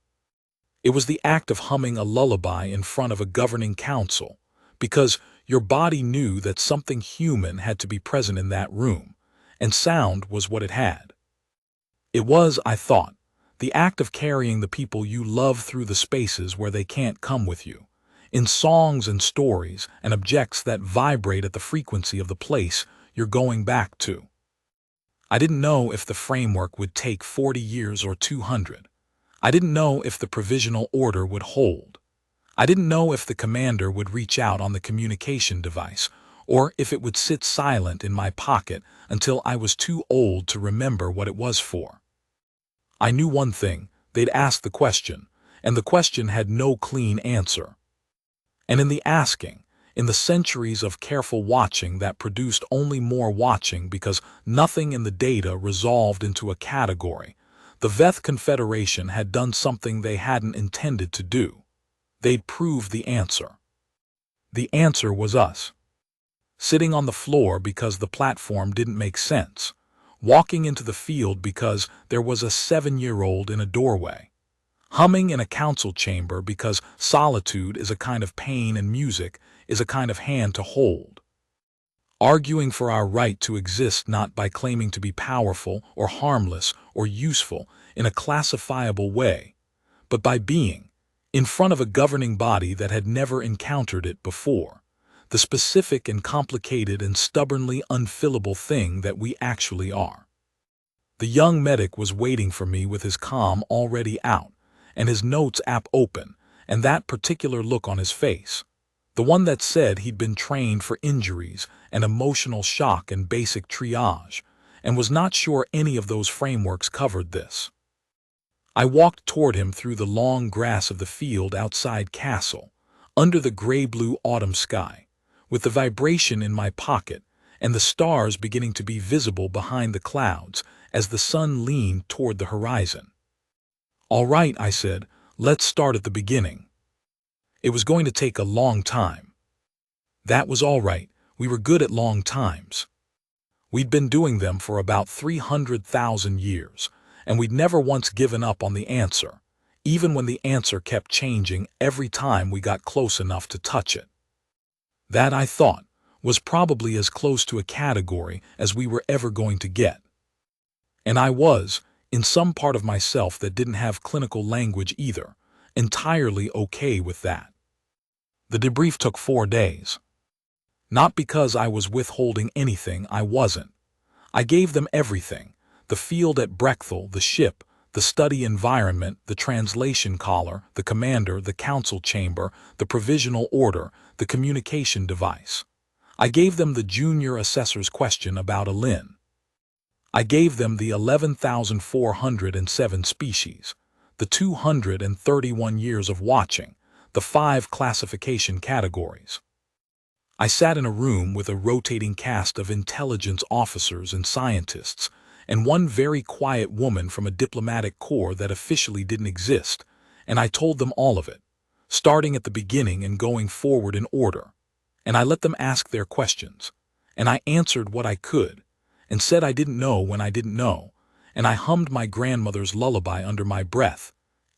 It was the act of humming a lullaby in front of a governing council, because your body knew that something human had to be present in that room, and sound was what it had. It was, I thought, the act of carrying the people you love through the spaces where they can't come with you, in songs and stories and objects that vibrate at the frequency of the place you're going back to. I didn't know if the framework would take 40 years or 200. I didn't know if the provisional order would hold. I didn't know if the commander would reach out on the communication device, or if it would sit silent in my pocket until I was too old to remember what it was for. I knew one thing: they'd asked the question, and the question had no clean answer. And in the asking, in the centuries of careful watching that produced only more watching because nothing in the data resolved into a category, the Veth Confederation had done something they hadn't intended to do. They'd proved the answer. The answer was us. Sitting on the floor because the platform didn't make sense. Walking into the field because there was a 7-year-old in a doorway. Humming in a council chamber because solitude is a kind of pain and music is a kind of hand to hold. Arguing for our right to exist not by claiming to be powerful or harmless or useful in a classifiable way, but by being, in front of a governing body that had never encountered it before, the specific and complicated and stubbornly unfillable thing that we actually are. The young medic was waiting for me with his comm already out, and his notes app open, and that particular look on his face, the one that said he'd been trained for injuries and emotional shock and basic triage, and was not sure any of those frameworks covered this. I walked toward him through the long grass of the field outside Castle, under the gray-blue autumn sky, with the vibration in my pocket and the stars beginning to be visible behind the clouds as the sun leaned toward the horizon. "All right," I said, "let's start at the beginning." It was going to take a long time. That was all right. We were good at long times. We'd been doing them for about 300,000 years, and we'd never once given up on the answer, even when the answer kept changing every time we got close enough to touch it. That, I thought, was probably as close to a category as we were ever going to get. And I was, in some part of myself that didn't have clinical language either, entirely okay with that. The debrief took 4 days. Not because I was withholding anything, I wasn't. I gave them everything: the field at Brechthal, the ship, the study environment, the translation collar, the commander, the council chamber, the provisional order, the communication device. I gave them the junior assessor's question about Alin. I gave them the 11,407 species, the 231 years of watching, the 5 classification categories. I sat in a room with a rotating cast of intelligence officers and scientists, and one very quiet woman from a diplomatic corps that officially didn't exist, and I told them all of it, starting at the beginning and going forward in order. And I let them ask their questions. And I answered what I could, and said I didn't know when I didn't know, and I hummed my grandmother's lullaby under my breath,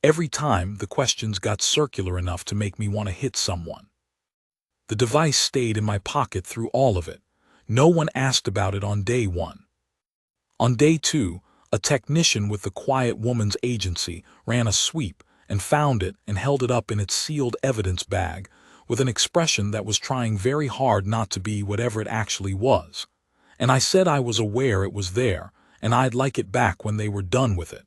every time the questions got circular enough to make me want to hit someone. The device stayed in my pocket through all of it. No one asked about it on day 1. On day 2, a technician with the Quiet Woman's agency ran a sweep and found it and held it up in its sealed evidence bag with an expression that was trying very hard not to be whatever it actually was. And I said I was aware it was there, and I'd like it back when they were done with it.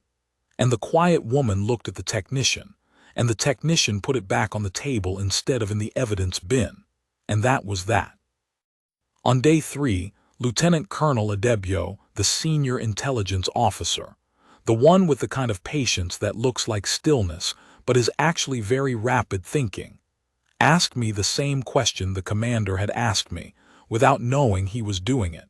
And the Quiet Woman looked at the technician, and the technician put it back on the table instead of in the evidence bin. And that was that. On day 3, Lieutenant Colonel Adebio, the senior intelligence officer, the one with the kind of patience that looks like stillness but is actually very rapid thinking, asked me the same question the commander had asked me, without knowing he was doing it.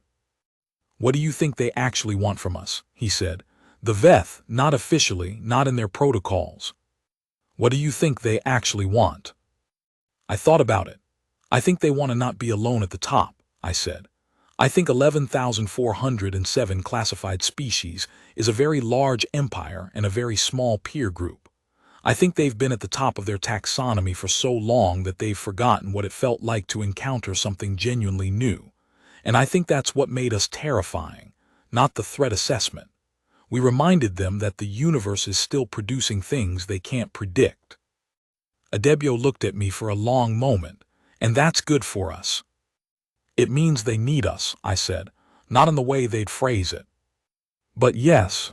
"What do you think they actually want from us?" he said. "The VETH, not officially, not in their protocols. What do you think they actually want?" I thought about it. "I think they want to not be alone at the top," I said. "I think 11,407 classified species is a very large empire and a very small peer group. I think they've been at the top of their taxonomy for so long that they've forgotten what it felt like to encounter something genuinely new. And I think that's what made us terrifying, not the threat assessment. We reminded them that the universe is still producing things they can't predict." Adebio looked at me for a long moment. "And that's good for us." "It means they need us," I said, not in the way they'd phrase it. "But yes,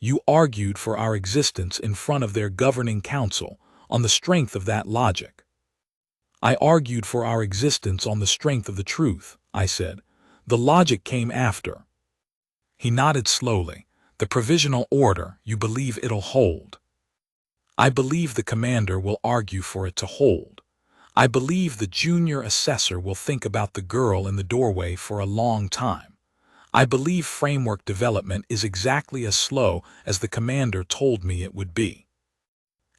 you argued for our existence in front of their governing council on the strength of that logic." "I argued for our existence on the strength of the truth," I said. "The logic came after." He nodded slowly. "The provisional order, you believe it'll hold?" "I believe the commander will argue for it to hold. I believe the junior assessor will think about the girl in the doorway for a long time. I believe framework development is exactly as slow as the commander told me it would be.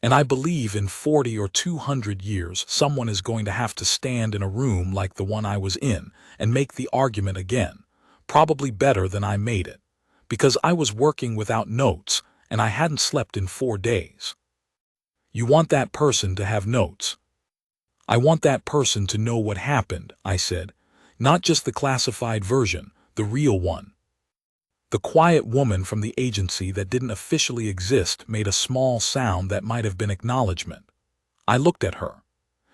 And I believe in 40 or 200 years someone is going to have to stand in a room like the one I was in and make the argument again, probably better than I made it, because I was working without notes and I hadn't slept in 4 days. You want that person to have notes. I want that person to know what happened, I said, not just the classified version, the real one. The Quiet Woman from the agency that didn't officially exist made a small sound that might have been acknowledgement. I looked at her.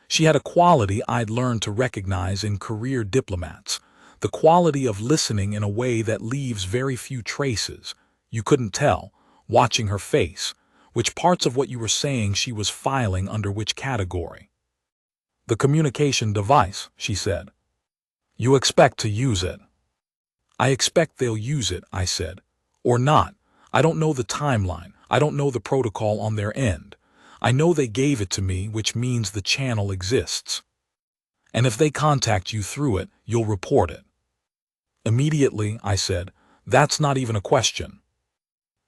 She had a quality I'd learned to recognize in career diplomats, the quality of listening in a way that leaves very few traces. You couldn't tell, watching her face, which parts of what you were saying she was filing under which category. "The communication device," she said. "You expect to use it." "I expect they'll use it," I said. "Or not. I don't know the timeline. I don't know the protocol on their end. I know they gave it to me, which means the channel exists. And if they contact you through it, you'll report it." "Immediately," I said. "That's not even a question."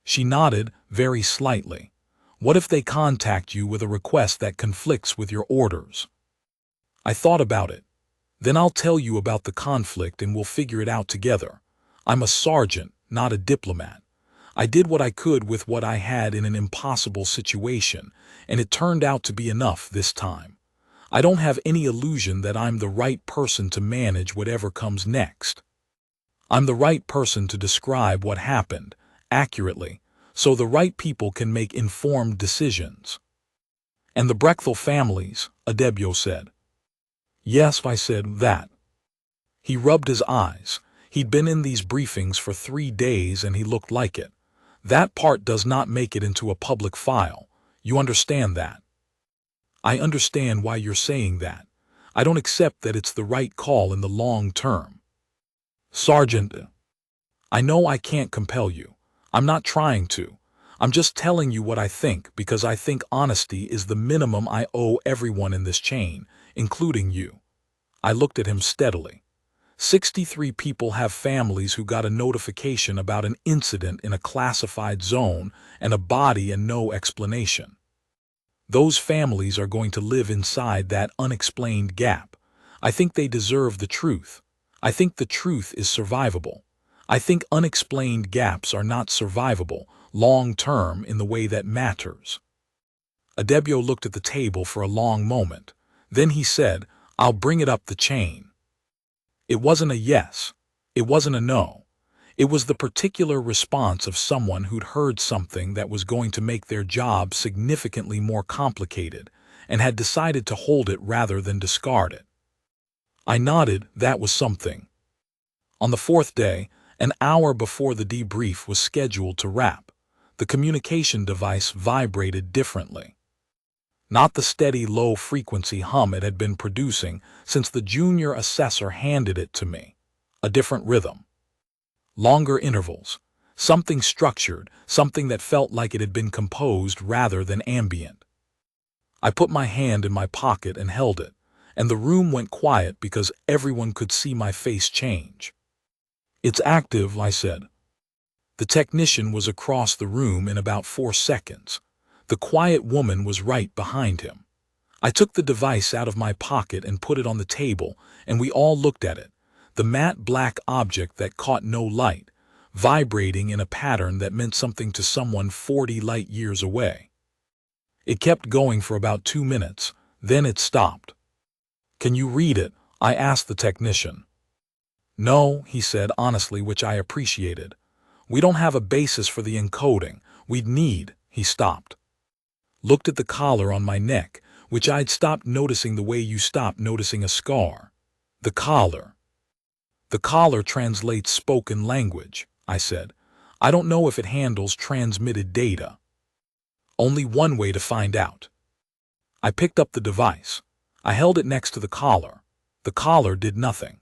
She nodded, very slightly. "What if they contact you with a request that conflicts with your orders?" I thought about it. "Then I'll tell you about the conflict and we'll figure it out together. I'm a sergeant, not a diplomat. I did what I could with what I had in an impossible situation, and it turned out to be enough this time. I don't have any illusion that I'm the right person to manage whatever comes next. I'm the right person to describe what happened, accurately, so the right people can make informed decisions." "And the Brechtel families," Adebio said. "Yes," I said, "that." He rubbed his eyes. He'd been in these briefings for 3 days and he looked like it. "That part does not make it into a public file. You understand that?" "I understand why you're saying that. I don't accept that it's the right call in the long term." "Sergeant, I know I can't compel you. I'm not trying to. I'm just telling you what I think because I think honesty is the minimum I owe everyone in this chain, including you." I looked at him steadily. 63 people have families who got a notification about an incident in a classified zone and a body and no explanation. Those families are going to live inside that unexplained gap. I think they deserve the truth. I think the truth is survivable. I think unexplained gaps are not survivable long-term in the way that matters. Adebio looked at the table for a long moment. Then he said, "I'll bring it up the chain." It wasn't a yes. It wasn't a no. It was the particular response of someone who'd heard something that was going to make their job significantly more complicated and had decided to hold it rather than discard it. I nodded. That was something. On the fourth day, an hour before the debrief was scheduled to wrap, the communication device vibrated differently. Not the steady low-frequency hum it had been producing since the junior assessor handed it to me. A different rhythm. Longer intervals. Something structured, something that felt like it had been composed rather than ambient. I put my hand in my pocket and held it, and the room went quiet because everyone could see my face change. "It's active," I said. The technician was across the room in about 4 seconds. The quiet woman was right behind him. I took the device out of my pocket and put it on the table, and we all looked at it, the matte black object that caught no light, vibrating in a pattern that meant something to someone 40 light years away. It kept going for about 2 minutes, then it stopped. "Can you read it?" I asked the technician. "No," he said honestly, which I appreciated. "We don't have a basis for the encoding. We'd need—" He stopped. Looked at the collar on my neck, which I'd stopped noticing the way you stop noticing a scar. The collar. "The collar translates spoken language," I said. "I don't know if it handles transmitted data." "Only one way to find out." I picked up the device. I held it next to the collar. The collar did nothing.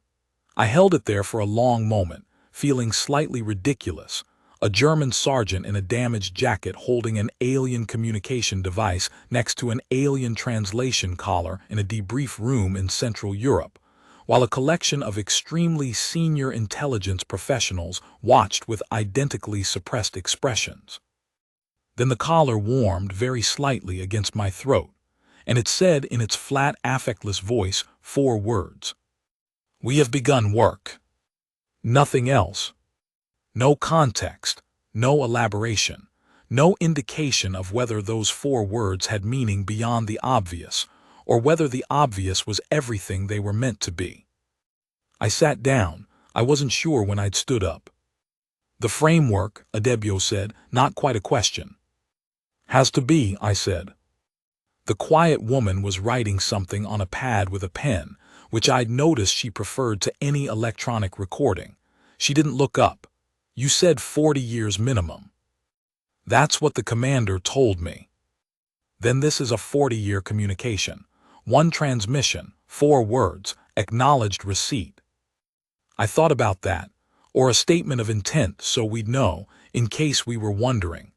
I held it there for a long moment, feeling slightly ridiculous. A German sergeant in a damaged jacket holding an alien communication device next to an alien translation collar in a debrief room in Central Europe, while a collection of extremely senior intelligence professionals watched with identically suppressed expressions. Then the collar warmed very slightly against my throat, and it said in its flat, affectless voice 4 words. "We have begun work." Nothing else. No context, no elaboration, no indication of whether those 4 words had meaning beyond the obvious, or whether the obvious was everything they were meant to be. I sat down. I wasn't sure when I'd stood up. "The framework," Adebio said, not quite a question. "Has to be," I said. The quiet woman was writing something on a pad with a pen, which I'd noticed she preferred to any electronic recording. She didn't look up. "You said 40 years minimum." "That's what the commander told me." "Then this is a 40-year communication. 1 transmission, 4 words, acknowledged receipt." I thought about that, or a statement of intent so we'd know, in case we were wondering.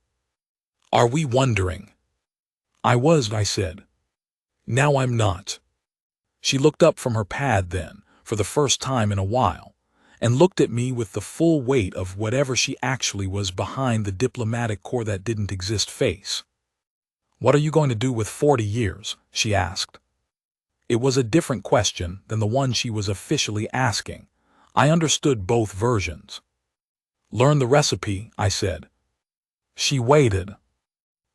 "Are we wondering?" "I was," I said. "Now I'm not." She looked up from her pad then, for the first time in a while, and looked at me with the full weight of whatever she actually was behind the diplomatic corps that didn't exist face. "What are you going to do with 40 years?" she asked. It was a different question than the one she was officially asking. I understood both versions. "Learn the recipe," I said. She waited.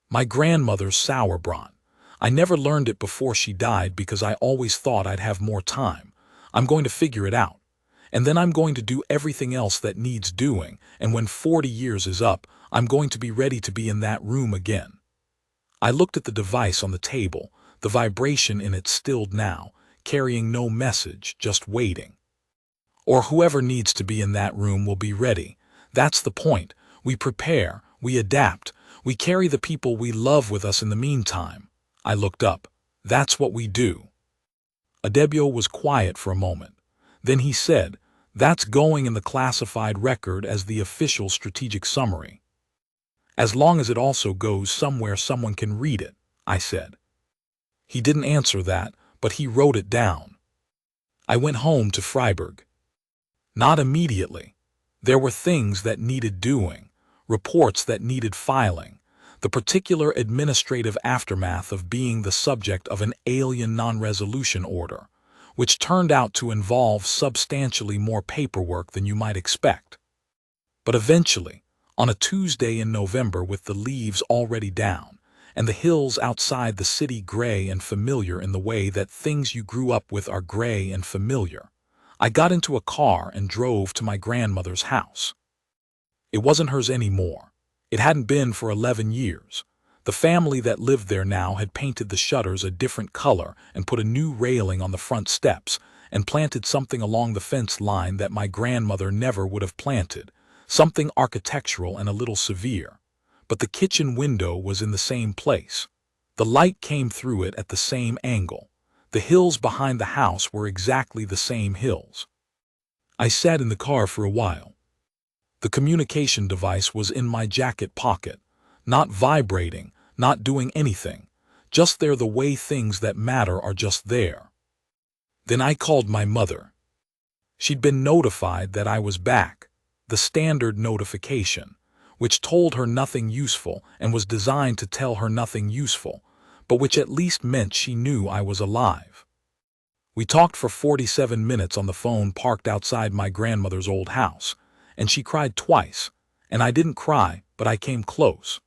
"My grandmother's sauerbraten. I never learned it before she died because I always thought I'd have more time. I'm going to figure it out. And then I'm going to do everything else that needs doing, and when 40 years is up, I'm going to be ready to be in that room again." I looked at the device on the table, the vibration in it stilled now, carrying no message, just waiting. "Or whoever needs to be in that room will be ready. That's the point. We prepare, we adapt, we carry the people we love with us in the meantime." I looked up. "That's what we do." Adebio was quiet for a moment. Then he said, "That's going in the classified record as the official strategic summary." "As long as it also goes somewhere someone can read it," I said. He didn't answer that, but he wrote it down. I went home to Freiburg. Not immediately. There were things that needed doing, reports that needed filing, the particular administrative aftermath of being the subject of an alien non-resolution order, which turned out to involve substantially more paperwork than you might expect. But eventually, on a Tuesday in November with the leaves already down, and the hills outside the city gray and familiar in the way that things you grew up with are gray and familiar, I got into a car and drove to my grandmother's house. It wasn't hers anymore. It hadn't been for 11 years. The family that lived there now had painted the shutters a different color and put a new railing on the front steps and planted something along the fence line that my grandmother never would have planted, something architectural and a little severe. But the kitchen window was in the same place. The light came through it at the same angle. The hills behind the house were exactly the same hills. I sat in the car for a while. The communication device was in my jacket pocket, not vibrating, not doing anything, just there the way things that matter are just there. Then I called my mother. She'd been notified that I was back, the standard notification, which told her nothing useful and was designed to tell her nothing useful, but which at least meant she knew I was alive. We talked for 47 minutes on the phone parked outside my grandmother's old house, and she cried twice, and I didn't cry, but I came close.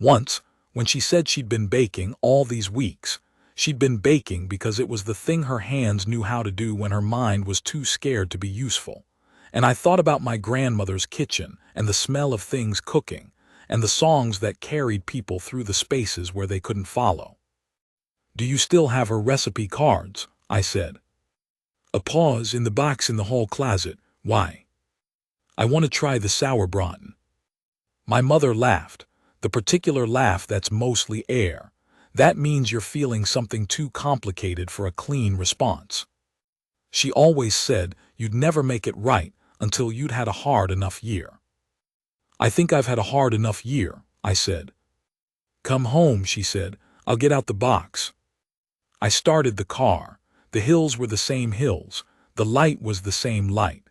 Once, when she said she'd been baking all these weeks, she'd been baking because it was the thing her hands knew how to do when her mind was too scared to be useful. And I thought about my grandmother's kitchen and the smell of things cooking and the songs that carried people through the spaces where they couldn't follow. "Do you still have her recipe cards?" I said. A pause in the box in the hall closet. "Why?" "I want to try the sauerbraten." My mother laughed, the particular laugh that's mostly air. That means you're feeling something too complicated for a clean response. She always said you'd never make it right until you'd had a hard enough year. "I think I've had a hard enough year," I said. "Come home," she said. "I'll get out the box." I started the car. The hills were the same hills. The light was the same light.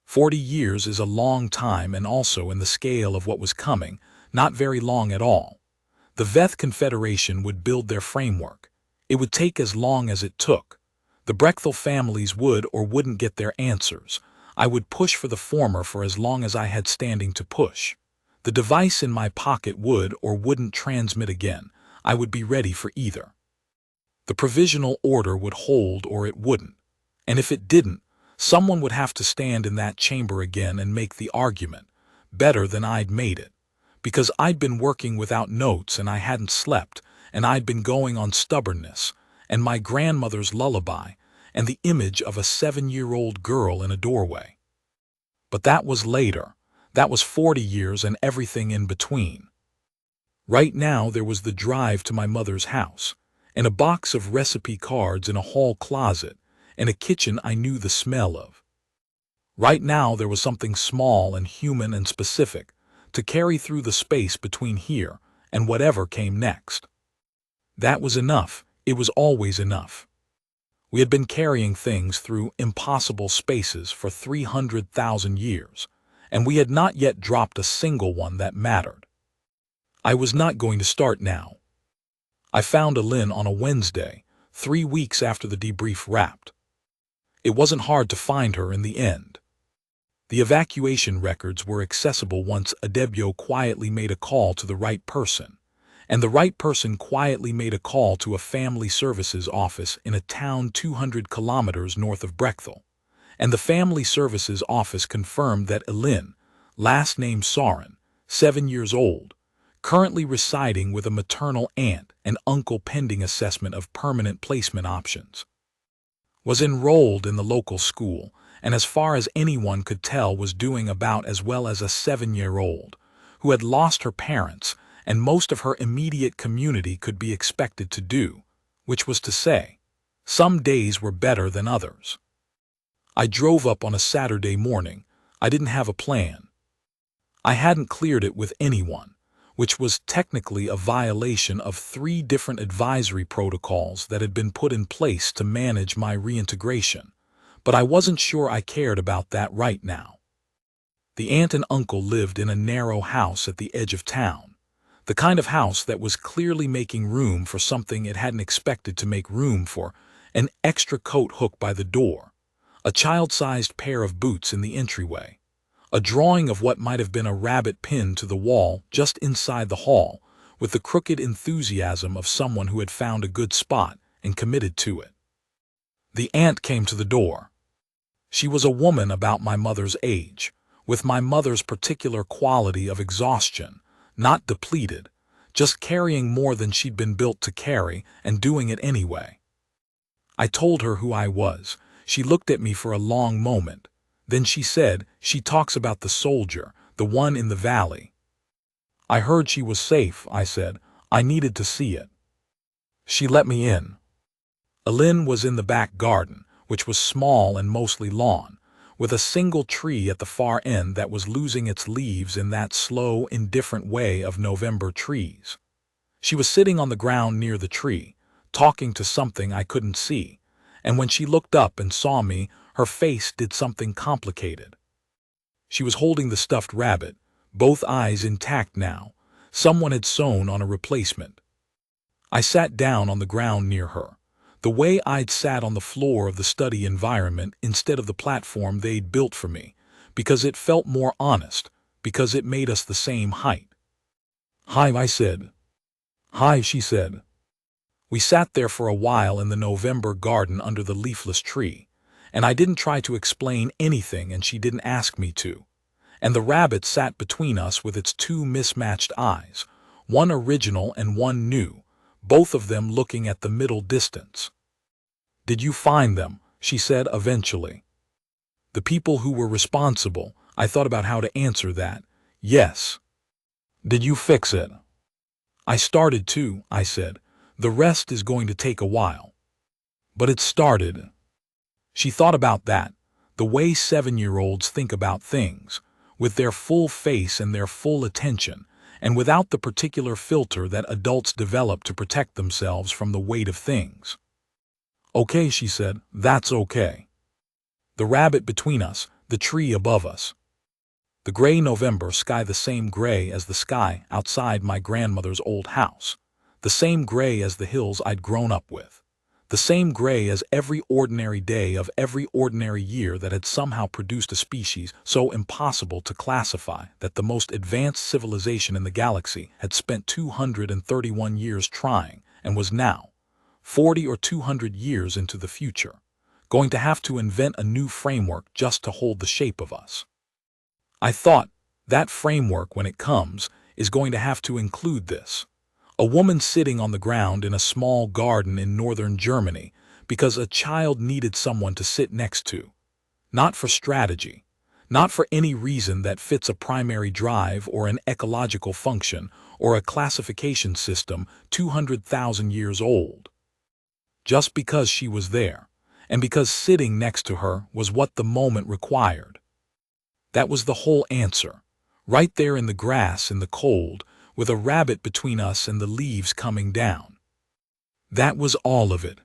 40 years is a long time, and also in the scale of what was coming, not very long at all. The Veth Confederation would build their framework. It would take as long as it took. The Brechtel families would or wouldn't get their answers. I would push for the former for as long as I had standing to push. The device in my pocket would or wouldn't transmit again. I would be ready for either. The provisional order would hold or it wouldn't. And if it didn't, someone would have to stand in that chamber again and make the argument, better than I'd made it. Because I'd been working without notes and I hadn't slept, and I'd been going on stubbornness, and my grandmother's lullaby, and the image of a 7-year-old girl in a doorway. But that was later. That was 40 years and everything in between. Right now there was the drive to my mother's house, and a box of recipe cards in a hall closet, and a kitchen I knew the smell of. Right now there was something small and human and specific to carry through the space between here and whatever came next. That was enough. It was always enough. We had been carrying things through impossible spaces for 300,000 years, and we had not yet dropped a single one that mattered. I was not going to start now. I found Alin on a Wednesday, 3 weeks after the debrief wrapped. It wasn't hard to find her in the end. The evacuation records were accessible once Adebyo quietly made a call to the right person, and the right person quietly made a call to a family services office in a town 200 kilometers north of Brechtel, and the family services office confirmed that Alin, last name Sarin, 7 years old, currently residing with a maternal aunt and uncle pending assessment of permanent placement options, was enrolled in the local school, and as far as anyone could tell was doing about as well as a 7-year-old, who had lost her parents and most of her immediate community could be expected to do, which was to say, some days were better than others. I drove up on a Saturday morning. I didn't have a plan. I hadn't cleared it with anyone, which was technically a violation of 3 different advisory protocols that had been put in place to manage my reintegration, but I wasn't sure I cared about that right now. The aunt and uncle lived in a narrow house at the edge of town. The kind of house that was clearly making room for something it hadn't expected to make room for, an extra coat hook by the door, a child-sized pair of boots in the entryway, a drawing of what might have been a rabbit pinned to the wall just inside the hall, with the crooked enthusiasm of someone who had found a good spot and committed to it. The aunt came to the door. She was a woman about my mother's age, with my mother's particular quality of exhaustion, not depleted, just carrying more than she'd been built to carry and doing it anyway. I told her who I was. She looked at me for a long moment. Then she said, "She talks about the soldier, the one in the valley." "I heard she was safe," I said. "I needed to see it." She let me in. Alin was in the back garden, which was small and mostly lawn, with a single tree at the far end that was losing its leaves in that slow, indifferent way of November trees. She was sitting on the ground near the tree, talking to something I couldn't see, and when she looked up and saw me, her face did something complicated. She was holding the stuffed rabbit, both eyes intact now. Someone had sewn on a replacement. I sat down on the ground near her, the way I'd sat on the floor of the study environment instead of the platform they'd built for me, because it felt more honest, because it made us the same height. "Hi," I said. "Hi," she said. We sat there for a while in the November garden under the leafless tree, and I didn't try to explain anything and she didn't ask me to. And the rabbit sat between us with its two mismatched eyes, one original and one new, both of them looking at the middle distance. "Did you find them?" she said eventually. "The people who were responsible." I thought about how to answer that. "Yes." "Did you fix it?" "I started to," I said. "The rest is going to take a while." "But it started." She thought about that, the way 7-year-olds think about things, with their full face and their full attention, and without the particular filter that adults develop to protect themselves from the weight of things. "Okay," she said, "that's okay." The rabbit between us, the tree above us. The gray November sky, the same gray as the sky outside my grandmother's old house, the same gray as the hills I'd grown up with, the same gray as every ordinary day of every ordinary year that had somehow produced a species so impossible to classify that the most advanced civilization in the galaxy had spent 231 years trying and was now, 40 or 200 years into the future, going to have to invent a new framework just to hold the shape of us. I thought, that framework, when it comes, is going to have to include this. A woman sitting on the ground in a small garden in northern Germany because a child needed someone to sit next to. Not for strategy, not for any reason that fits a primary drive or an ecological function or a classification system 200,000 years old. Just because she was there, and because sitting next to her was what the moment required. That was the whole answer, right there in the grass in the cold, with a rabbit between us and the leaves coming down. That was all of it.